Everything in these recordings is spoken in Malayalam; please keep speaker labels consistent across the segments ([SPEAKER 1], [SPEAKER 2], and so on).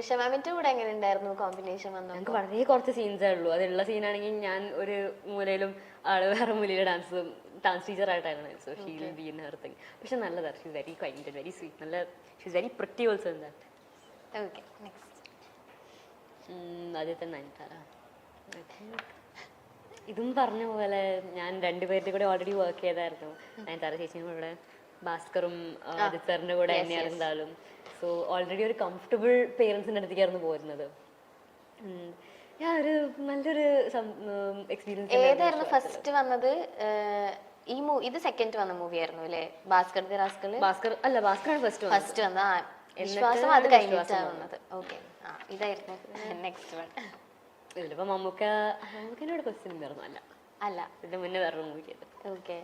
[SPEAKER 1] തൃശ്ശ മാമിന്റെ കൂടെ എങ്ങനെ ഉണ്ടായിരുന്നു കോമ്പിനേഷൻ വന്നത്?
[SPEAKER 2] ഞങ്ങൾക്ക് വളരെ കുറച്ച് സീൻസേ ഉള്ളൂ. അതുള്ള സീനാണെങ്കിൽ ഞാൻ ഒരു മൂലയിലും ആള് വേറെ മൂലയിലെ ഡാൻസ് ടീച്ചറായിട്ടായിരുന്നു. So she will be in her thing. പക്ഷെ നല്ലതാണ്. She very quaint, very sweet, നല്ല she is very pretty also in that.
[SPEAKER 1] Okay, next.
[SPEAKER 2] ആദ്യത്തെ നയൻതാര. ഇതും പറഞ്ഞ പോലെ ഞാൻ രണ്ടുപേരുടെ കൂടെ ഓൾറെഡി വർക്ക് ചെയ്തായിരുന്നു. നയൻതാര ചേച്ചിയുടെ കൂടെ, ഭാസ്കറും ആദിത് സാറിന്റെ കൂടെ തന്നെയായിരുന്നാലും. സോ ഓൾറെഡി ഒരു കംഫർട്ടബിൾ പേരൻസിന്റെ അടുത്തേക്കായിരുന്നു പോരുന്നത്. ഒരു നല്ലൊരു എക്സ്പീരിയൻസ്.
[SPEAKER 1] ഏതായിരുന്നു ഫസ്റ്റ് വന്നത്? ഇത് സെക്കൻഡ് വന്ന മൂവി ആയിരുന്നു അല്ലേ? Bhaskar the rascal.
[SPEAKER 2] ഭാസ്കറാണ് ഫസ്റ്റ്
[SPEAKER 1] വന്ന. വിശ്വാസം അത് കഴിഞ്ഞിട്ടാണ് വന്നത്. ഓക്കെ, ഇതായിരുന്നു നെക്സ്റ്റ് വൺ.
[SPEAKER 2] ഇതിലിപ്പോ മമ്മൂക്കനോട് ക്വസ്റ്റ്യൻ വരുന്നു. അല്ല, ഇതിന്റെ മുന്നേ വേറൊരു മൂവി ചെയ്തു.
[SPEAKER 1] ഓക്കെ,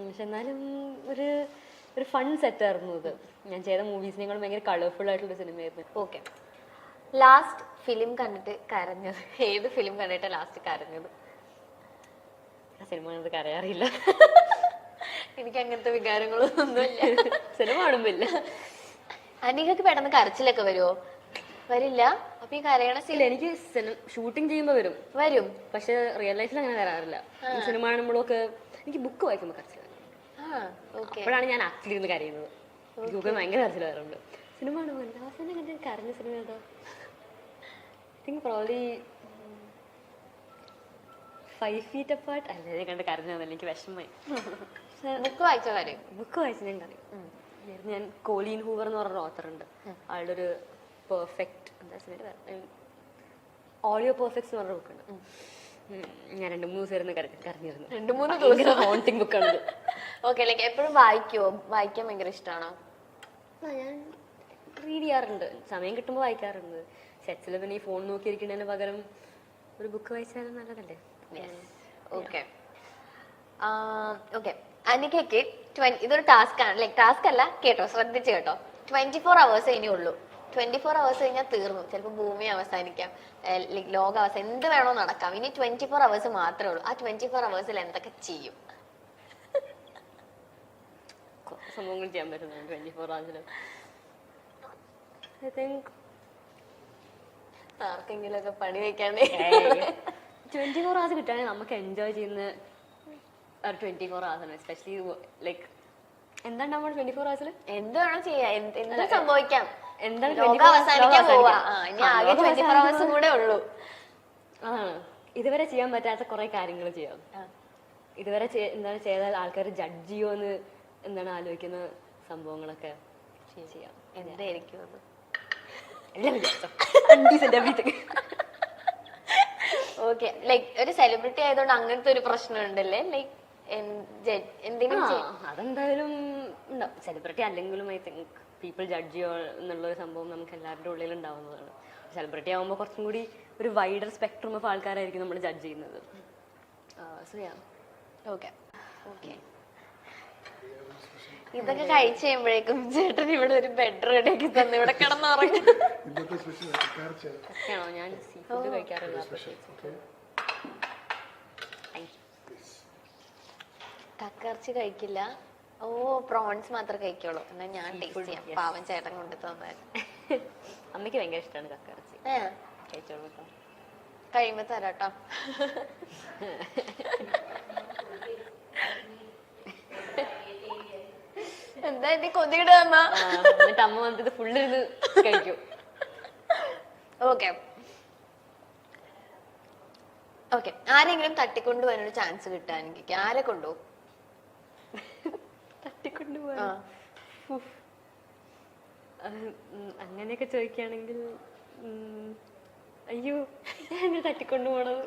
[SPEAKER 2] പക്ഷെ എന്നാലും ഒരു ഫൺ സെറ്റ് ആയിരുന്നു ഇത്. ഞാൻ ചെയ്ത മൂവീസിനേക്കാളും ഭയങ്കര കളർഫുൾ ആയിട്ടുള്ള സിനിമയായിരുന്നു.
[SPEAKER 1] ഓക്കെ, ലാസ്റ്റ് ഫിലിം കണ്ടിട്ട് കരഞ്ഞത്? ഏത് ഫിലിം കണ്ടിട്ട് ലാസ്റ്റ് കരഞ്ഞത്?
[SPEAKER 2] സിനിമ കണ്ടിട്ട് കരയാറില്ല.
[SPEAKER 1] എനിക്ക് അങ്ങനത്തെ വികാരങ്ങളൊന്നുമില്ല.
[SPEAKER 2] സിനിമ കാണുമ്പില്ല.
[SPEAKER 1] അനികക്ക് പെട്ടെന്ന് കരച്ചിലൊക്കെ വരുമോ? വരില്ല. അപ്പൊ ഈ കരയണ സീൻ
[SPEAKER 2] എനിക്ക് ഷൂട്ടിംഗ് ചെയ്യുമ്പോ വരും, പക്ഷെ റിയൽ ലൈഫിൽ അങ്ങനെ വരാറില്ല. സിനിമ കാണുമ്പോഴൊക്കെ എനിക്ക് ബുക്ക് വായിക്കുമ്പോ കരച്ചിൽ. അപ്പോഴാണ് ഞാൻ ആക്ച്വലി ഇരുന്ന് കരയുന്നത്. എനിക്ക് ഭയങ്കര കരച്ചിൽ വരാറുണ്ട്. സിനിമ കാണുമ്പോൾ അവസാനം കണ്ട് കരഞ്ഞ സിനിമ ഏതാ? I think probably 5 feet apart. അല്ലേ കണ്ട് കരഞ്ഞതല്ല, എനിക്ക് വിഷമമായി.
[SPEAKER 1] ബുക്ക് വായിച്ച കാര്യം?
[SPEAKER 2] ബുക്ക് വായിച്ച് ഞാൻ കരയും. ഞാൻ കോലീൻ ഹൂവർ എന്ന് പറഞ്ഞൊരു ഓത്തർ ഉണ്ട്. ആളുടെ ഒരു പെർഫെക്റ്റ് ഓഡിയോ പെർഫെക്ട്സ് എന്ന് പറഞ്ഞ ബുക്കുണ്ട്. ഞാൻ 2-3 ദിവസം ഇരുന്ന് കരഞ്ഞിരുന്നു.
[SPEAKER 1] 2-3 ദിവസം
[SPEAKER 2] ഹോണ്ടിങ് ബുക്കാണ്.
[SPEAKER 1] ഓക്കെ, ലൈക്ക് എപ്പോഴും വായിക്കുവോ? വായിക്കാൻ ഭയങ്കര ഇഷ്ടമാണോ?
[SPEAKER 2] ഞാൻ റീഡ് ചെയ്യാറുണ്ട്, സമയം കിട്ടുമ്പോൾ വായിക്കാറുണ്ട്. സെറ്റ്സിൽ പിന്നെ ഈ ഫോൺ നോക്കിയിരിക്കുന്നതിന് പകരം ഒരു ബുക്ക് വായിച്ചാലും നല്ലതല്ലേ?
[SPEAKER 1] Okay, okay. അനികയ്ക്ക് ഇതൊരു ടാസ്ക് ആണ്. ലൈക്ക് ടാസ്ക് അല്ല, കേട്ടോ, ശ്രദ്ധിച്ച് കേട്ടോ. 24 hours ഇനി ഉള്ളൂ. 24 hours കഴിഞ്ഞാൽ തീർന്നു. ചിലപ്പോൾ ഭൂമി അവസാനിക്കാം, ലോകം അവസാനം, എന്ത് വേണോ നടക്കാം. ഇനി 24 hours മാത്രമേ ഉള്ളൂ. ആ 24 hours എന്തൊക്കെ ചെയ്യും?
[SPEAKER 2] സംഭവങ്ങൾ ചെയ്യാൻ പറ്റുന്നുണ്ട് 24 hours. ഐ തിങ്ക്
[SPEAKER 1] ആർക്കെങ്കിലും ഒക്കെ പണി വെക്കാണ്ടേ.
[SPEAKER 2] 24 hours കിട്ടുകയാണെങ്കിൽ നമുക്ക് എൻജോയ് ചെയ്യുന്ന ഒരു 24 hours ആണ്. എസ്പെഷ്യലി ലൈക്ക് എന്താണ് നമ്മൾ 24 hours
[SPEAKER 1] എന്ത് വേണോ ചെയ്യാം, എന്ത് സംഭവിക്കാം.
[SPEAKER 2] എന്താണ്
[SPEAKER 1] ലോകം അവസാനിക്കാൻ പോവാ. ഇനി ആകെ 24 hours കൂടെ ഉള്ളൂ.
[SPEAKER 2] അതാണ് ഇതുവരെ ചെയ്യാൻ പറ്റാത്ത കുറെ കാര്യങ്ങൾ ചെയ്യാം. ഇതുവരെ എന്താണ് ചെയ്താൽ ആൾക്കാർ ജഡ്ജ് ചെയ്യുമോന്ന് എന്താണ് ആലോചിക്കുന്ന സംഭവങ്ങളൊക്കെ ചെയ്യാം.
[SPEAKER 1] എന്തായിരിക്കും അത്? ഓക്കെ, ലൈക്ക് ഒരു സെലിബ്രിറ്റി ആയതുകൊണ്ട് അങ്ങനത്തെ ഒരു പ്രശ്നം ഉണ്ടല്ലേ? ലൈക്ക് എന്തെങ്കിലും
[SPEAKER 2] അതെന്തായാലും ഉണ്ടാവും. സെലിബ്രിറ്റി അല്ലെങ്കിലും ഐ തിങ്ക് പീപ്പിൾ ജഡ്ജ് ചെയ്യോ എന്നുള്ളൊരു സംഭവം നമുക്ക് എല്ലാവരുടെ ഉള്ളിൽ ഉണ്ടാവുന്നതാണ്. സെലിബ്രിറ്റി ആകുമ്പോൾ കുറച്ചും കൂടി ഒരു വൈഡർ സ്പെക്ട്രം ഓഫ് ആൾക്കാരായിരിക്കും നമ്മൾ ജഡ്ജ് ചെയ്യുന്നത്. So yeah.
[SPEAKER 1] Okay, okay. ഇതൊക്കെ കഴിച്ചു കഴിയുമ്പോഴേക്കും ചേട്ടൻ ഇവിടെ ഒരു ബെഡ് റെഡിയാക്കി തന്നെ ഇവിടെ കിടന്നുറങ്ങി.
[SPEAKER 2] ഞാൻ സീ ഫുഡ് കഴിക്കാറില്ല.
[SPEAKER 1] കക്കയിറച്ചി കഴിക്കില്ല? ഓ, പ്രോൺസ് മാത്രമേ കഴിക്കുള്ളൂ. എന്നാൽ ഞാൻ ടേസ്റ്റ് ചെയ്യാം. പാവം ചേട്ടൻ കൊണ്ട് തന്നാൽ.
[SPEAKER 2] അമ്മയ്ക്ക് ഭയങ്കര ഇഷ്ടമാണ് കക്കയിറച്ചി. കഴിച്ചോളൂ കേട്ടോ.
[SPEAKER 1] കഴിയുമ്പോ തരാട്ടോ. എന്താ എന്റെ കൊതിയുടെ
[SPEAKER 2] എന്നിട്ട് അമ്മ വന്നിട്ട് ഇത് ഫുള്ള് ഇരുന്ന് കഴിക്കും.
[SPEAKER 1] Okay, okay. ആരെങ്കിലും തട്ടിക്കൊണ്ടു പോകാനൊരു ചാൻസ് കിട്ടാൻ എനിക്ക് ആരെ കൊണ്ടുപോകും?
[SPEAKER 2] തട്ടിക്കൊണ്ടുപോകാൻ അങ്ങനെയൊക്കെ ചോദിക്കുകയാണെങ്കിൽ അയ്യോ തട്ടിക്കൊണ്ടു പോണത്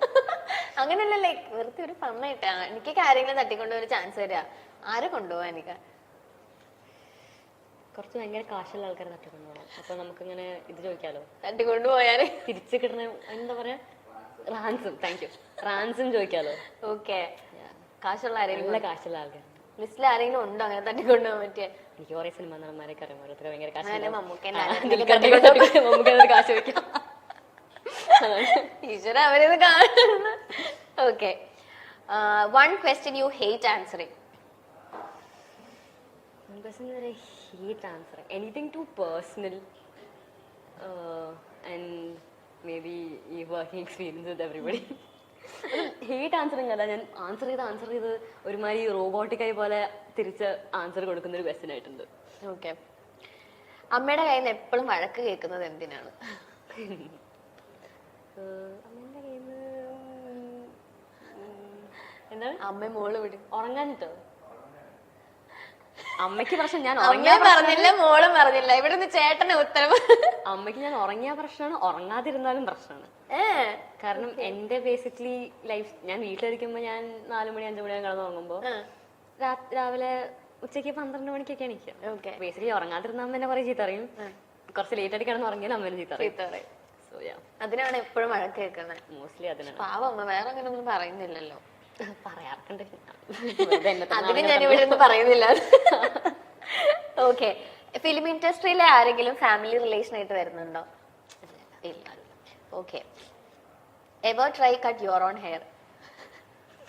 [SPEAKER 1] അങ്ങനെയല്ല. ലൈക്ക് വെറുതെ ഒരു ഫണ്ണായിട്ടാ എനിക്കൊക്കെ ആരെങ്കിലും തട്ടിക്കൊണ്ടുപോകാൻ ചാൻസ് തരാ. ആരെ കൊണ്ടുപോകാൻ? എനിക്ക്
[SPEAKER 2] കുറച്ച് ഭയങ്കര കാശുള്ള ആൾക്കാരെ തട്ടിക്കൊണ്ടുപോകണം. അപ്പൊ നമുക്കിങ്ങനെ ഇത് ചോദിക്കാലോ,
[SPEAKER 1] തട്ടിക്കൊണ്ടുപോയാല്
[SPEAKER 2] തിരിച്ചു കിട്ടണ എന്താ പറയാ, റാൻസും. Thank you. റാൻസും ചോദിക്കാലോ.
[SPEAKER 1] ഓക്കെ, കാശുള്ള ആരെങ്കിലും?
[SPEAKER 2] നല്ല കാശുള്ള ആൾക്കാർ
[SPEAKER 1] ലിസ്റ്റിൽ ആരെങ്കിലും ഉണ്ടോ അങ്ങനെ തട്ടിക്കൊണ്ടുപോകാൻ പറ്റിയ?
[SPEAKER 2] എനിക്ക് കുറെ സിനിമ നടന്മാരൊക്കെ അറിയാം. ഓരോരുത്തർ ഭയങ്കര കാശ് കാശ് ചോദിക്കാം.
[SPEAKER 1] ടീച്ചർ അവരിത് കാണുന്നു. Okay, one question you hate answering.
[SPEAKER 2] Anything too personal. Working experience with everybody. Hate answering അല്ല, ഞാൻ ആൻസർ ചെയ്ത് ഒരുമാതിരി റോബോട്ടിക്കായി പോലെ തിരിച്ച് ആൻസർ കൊടുക്കുന്ന ഒരു ക്വസ്റ്റ്യൻ ആയിട്ടുണ്ട്.
[SPEAKER 1] ഓക്കെ. അമ്മയുടെ കയ്യിൽ നിന്ന് എപ്പോഴും വഴക്ക് കേൾക്കുന്നത് എന്തിനാണ്?
[SPEAKER 2] അമ്മേന്റെ കയ്യിൽ നിന്ന് എന്താണ്?
[SPEAKER 1] അമ്മ മോള് വിടും
[SPEAKER 2] ഉറങ്ങാനിട്ടോ? അമ്മയ്ക്ക് പ്രശ്നം ഞാൻ
[SPEAKER 1] അമ്മയും പറഞ്ഞില്ല മോളും പറഞ്ഞില്ല, ഇവിടെ നിന്ന് ചേട്ടന് ഉത്തരം.
[SPEAKER 2] അമ്മയ്ക്ക് ഞാൻ ഉറങ്ങിയ പ്രശ്നമാണ്, ഉറങ്ങാതിരുന്നാലും പ്രശ്നമാണ്. കാരണം എന്റെ ബേസിക്കലി ലൈഫ്, ഞാൻ വീട്ടിലിരിക്കുമ്പോ ഞാൻ 4 മണി 5 മണി കിടന്നുറങ്ങുമ്പോ രാവിലെ ഉച്ചയ്ക്ക് 12 മണിക്കൊക്കെ എണീക്കുക. ബേസിക്കലി ഉറങ്ങാതിരുന്ന അമ്മ എന്നെ കുറെ ചീത്ത അറിയും, കുറച്ച് ലേറ്റ് ആയിട്ട് കിടന്ന് ഉറങ്ങിയാലും അമ്മേനെ ചീത്ത പറയും. സോ യാ,
[SPEAKER 1] അതിനാണ് എപ്പോഴും വഴക്ക് കേൾക്കുന്നത്.
[SPEAKER 2] മോസ്റ്റ്ലി അതിനാണ്.
[SPEAKER 1] പാവം അമ്മ വേറെ അങ്ങനെ ഒന്നും പറയുന്നില്ലല്ലോ.
[SPEAKER 2] പറയാറുണ്ട്,
[SPEAKER 1] അതിന് ഞാൻ ഇവിടെ ഒന്നും പറയുന്നില്ല. ഓക്കെ. ഫിലിം ഇൻഡസ്ട്രിയിലെ ആരെങ്കിലും ഫാമിലി റിലേഷൻ ആയിട്ട് വരുന്നുണ്ടോ? ഇല്ല. Okay. Ever try cut your own hair?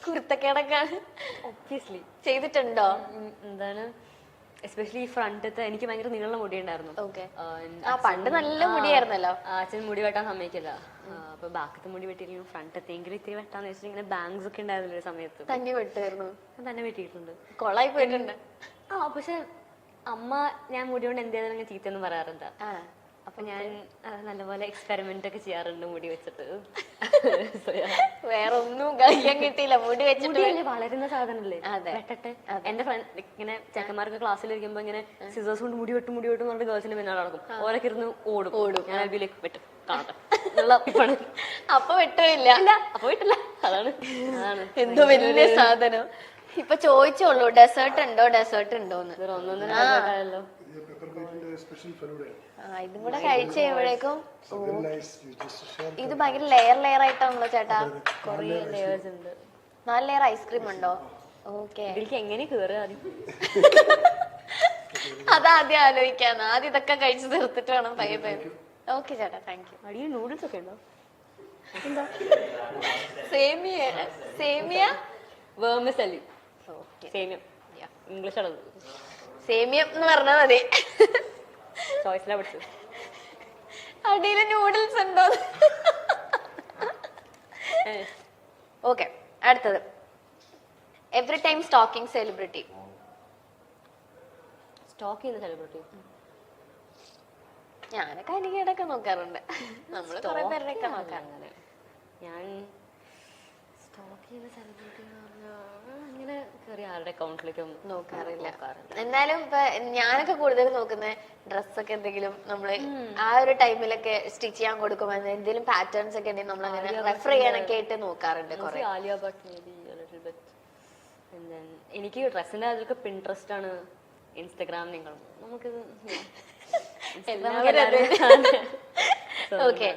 [SPEAKER 1] കുരുത്തക്കേടൊക്കെയാണ്
[SPEAKER 2] ഒബ്വിയസ്ലി
[SPEAKER 1] ചെയ്തിട്ടുണ്ടോ?
[SPEAKER 2] എന്താണ്, എസ്പെഷ്യലി ഫ്രണ്ടത്തെ എനിക്ക് ഭയങ്കര നീളം മുടി ഉണ്ടായിരുന്നു.
[SPEAKER 1] പണ്ട് നല്ല മുടിയായിരുന്നല്ലോ.
[SPEAKER 2] അച്ഛൻ മുടി വെട്ടാൻ സമ്മതിക്കില്ല. അപ്പൊ ബാക്കത്തെ മുടി വെട്ടിയിരിക്കും, ഫ്രണ്ടത്തെങ്കിലും ഇത്തിരി വെട്ടാന്ന് വെച്ചിട്ട് ഇങ്ങനെ ബാങ്ക്സ് ഒക്കെ ഉണ്ടായിരുന്നില്ല ഒരു സമയത്ത്.
[SPEAKER 1] തന്നെ വെട്ടായിരുന്നു?
[SPEAKER 2] തന്നെ വെട്ടിയിട്ടുണ്ട്.
[SPEAKER 1] കൊളായി പോയിട്ടുണ്ട്.
[SPEAKER 2] പക്ഷെ അമ്മ ഞാൻ മുടി കൊണ്ട് എന്ത് ചെയ്താലും ചീത്തയൊന്നും പറയാറുണ്ട്. അപ്പൊ ഞാൻ നല്ലപോലെ എക്സ്പെരിമെന്റ് ഒക്കെ ചെയ്യാറുണ്ട് മുടി വെച്ചിട്ട്.
[SPEAKER 1] വേറെ ഒന്നും കഴിക്കാൻ കിട്ടിയില്ല, മുടി വെച്ചിട്ട്.
[SPEAKER 2] വളരുന്ന സാധനല്ലേ, വെട്ടട്ടെ. എന്റെ ഫ്രണ്ട് ഇങ്ങനെ ചെക്കന്മാർക്ക് ക്ലാസ്സിലിരിക്കുമ്പോ ഇങ്ങനെ സിസേഴ്സ് കൊണ്ട് മുടി വെട്ടും പറഞ്ഞിട്ട് ഗേൾസിന്റെ പിന്നാലെ നടക്കും. ഓരൊക്കെ ഇരുന്ന് ഓടും, ഞാൻ അതിലേക്ക് വെട്ടും കാണട്ടെ.
[SPEAKER 1] അപ്പൊ വെട്ടില്ല.
[SPEAKER 2] അപ്പൊ വെട്ടില്ല. അതാണ്
[SPEAKER 1] എന്തോ വലിയ സാധനം. ഇപ്പൊ ചോദിച്ചോളൂ ഡെസേർട്ട് ഉണ്ടോന്ന്. ഇതും കൂടെ കഴിച്ച് കഴിയുമ്പോഴേക്കും ഇത് ഭയങ്കര ലെയർ ആയിട്ടാണല്ലോ ചേട്ടാ.
[SPEAKER 2] കൊറേ ലെയേഴ്സ് ഉണ്ട്.
[SPEAKER 1] 4 ലെയർ ഐസ്ക്രീം ഉണ്ടോ? ഓക്കെ.
[SPEAKER 2] ഇതിലേക്ക് എങ്ങനെ കേറുക?
[SPEAKER 1] അതാദ്യം ആലോചിക്കാന്ന്. ആദ്യം ഇതൊക്കെ കഴിച്ച് തീർത്തിട്ട് വേണം പയ്യെ. ഓക്കെ ചേട്ടാ, താങ്ക് യു.
[SPEAKER 2] അടിയിൽ നൂഡിൽസ് ഒക്കെ ഉണ്ടോ?
[SPEAKER 1] എന്താ? സേമിയ
[SPEAKER 2] വേർമിസെല്ലി. സേമിയം ഇംഗ്ലീഷ് ആണ്.
[SPEAKER 1] സേമിയം എന്ന് പറഞ്ഞാ മതി.
[SPEAKER 2] ചോയ്സിലാ പഠിച്ചത്.
[SPEAKER 1] അടിയില് നൂഡിൽസ് ഉണ്ടോ? ഓക്കെ. അടുത്തത്, every time stalking celebrity.
[SPEAKER 2] Stalk ചെയ്യുന്ന സെലിബ്രിറ്റി
[SPEAKER 1] ഞാനൊക്കെ അനികേടൊക്കെ നോക്കാറുണ്ട്. നമ്മള് കുറെ പേരുടെയൊക്കെ നോക്കാറുണ്ട്.
[SPEAKER 2] ഞാൻ സ്റ്റോക്ക് ചെയ്യുന്ന സെലിബ്രിറ്റി അങ്ങനെ കയറി ആരുടെ അക്കൗണ്ടിലേക്കും
[SPEAKER 1] നോക്കാറില്ല. എന്നാലും ഇപ്പൊ ഞാനൊക്കെ കൂടുതൽ നോക്കുന്ന ഡ്രസ്സൊക്കെ എന്തെങ്കിലും നമ്മള് ആ ഒരു ടൈമിലൊക്കെ സ്റ്റിച്ച് ചെയ്യാൻ കൊടുക്കുമ്പോ എന്തെങ്കിലും പാറ്റേൺസ് ഒക്കെ ഉണ്ടെങ്കിൽ നമ്മൾ അങ്ങനെ റെഫർ ചെയ്യാനൊക്കെ ആയിട്ട് നോക്കാറുണ്ട്.
[SPEAKER 2] എനിക്ക് ഡ്രസ്സിന്റെ അതിലൊക്കെ പിൻട്രസ്റ്റ് ആണ്, ഇൻസ്റ്റഗ്രാം. നമുക്ക്
[SPEAKER 1] ഓക്കെ.